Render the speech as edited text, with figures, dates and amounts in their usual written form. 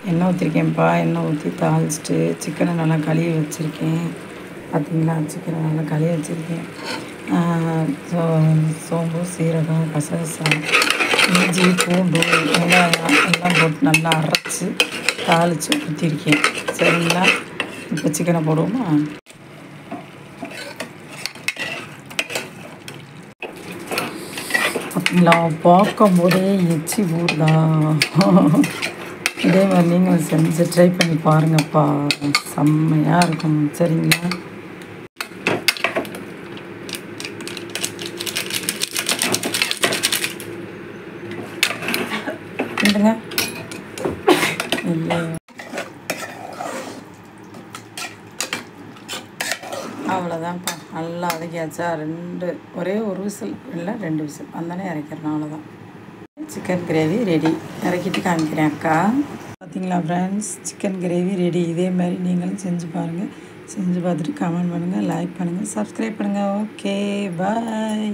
எண்ணெய் ஊற்றிருக்கேன்ப்பா. எண்ணெய் ஊற்றி தாளிச்சிட்டு சிக்கனை நல்லா கழுவி வச்சுருக்கேன். பார்த்திங்களா, சிக்கனை நல்லா கழுவி வச்சுருக்கேன். சோம்பு, சீரகம், கசகசா, இஞ்சி, பூண்டு, வெங்காயம் எல்லாம் போட்டு நல்லா அரைச்சி தாளித்து ஊற்றிருக்கேன். சரிங்களா, இப்போ சிக்கனை போடுவோமா? பார்த்தீங்களா, பார்க்கும்போதே எச்சி ஊறுதா. இதே மாதிரி நீங்கள் செஞ்சு ட்ரை பண்ணி பாருங்கப்பா, செம்மையாக இருக்கும். சரிங்களா, இல்லைங்க இல்லை, அவ்வளோதான்ப்பா. நல்லா வதக்கியாச்சா? ஒரே ஒரு விசில் இல்லை 2 விசில் வந்தானே இறக்கிறேன். அவ்வளோதான், சிக்கன் கிரேவி ரெடி. இறக்கிட்டு காமிக்கிறேன் அக்கா. பார்த்தீங்களா ஃப்ரெண்ட்ஸ், சிக்கன் கிரேவி ரெடி. இதே மாதிரி நீங்களும் செஞ்சு பாருங்கள். செஞ்சு பார்த்துட்டு கமெண்ட் பண்ணுங்கள், லைக் பண்ணுங்கள், சப்ஸ்கிரைப் பண்ணுங்கள். ஓகே, பாய்.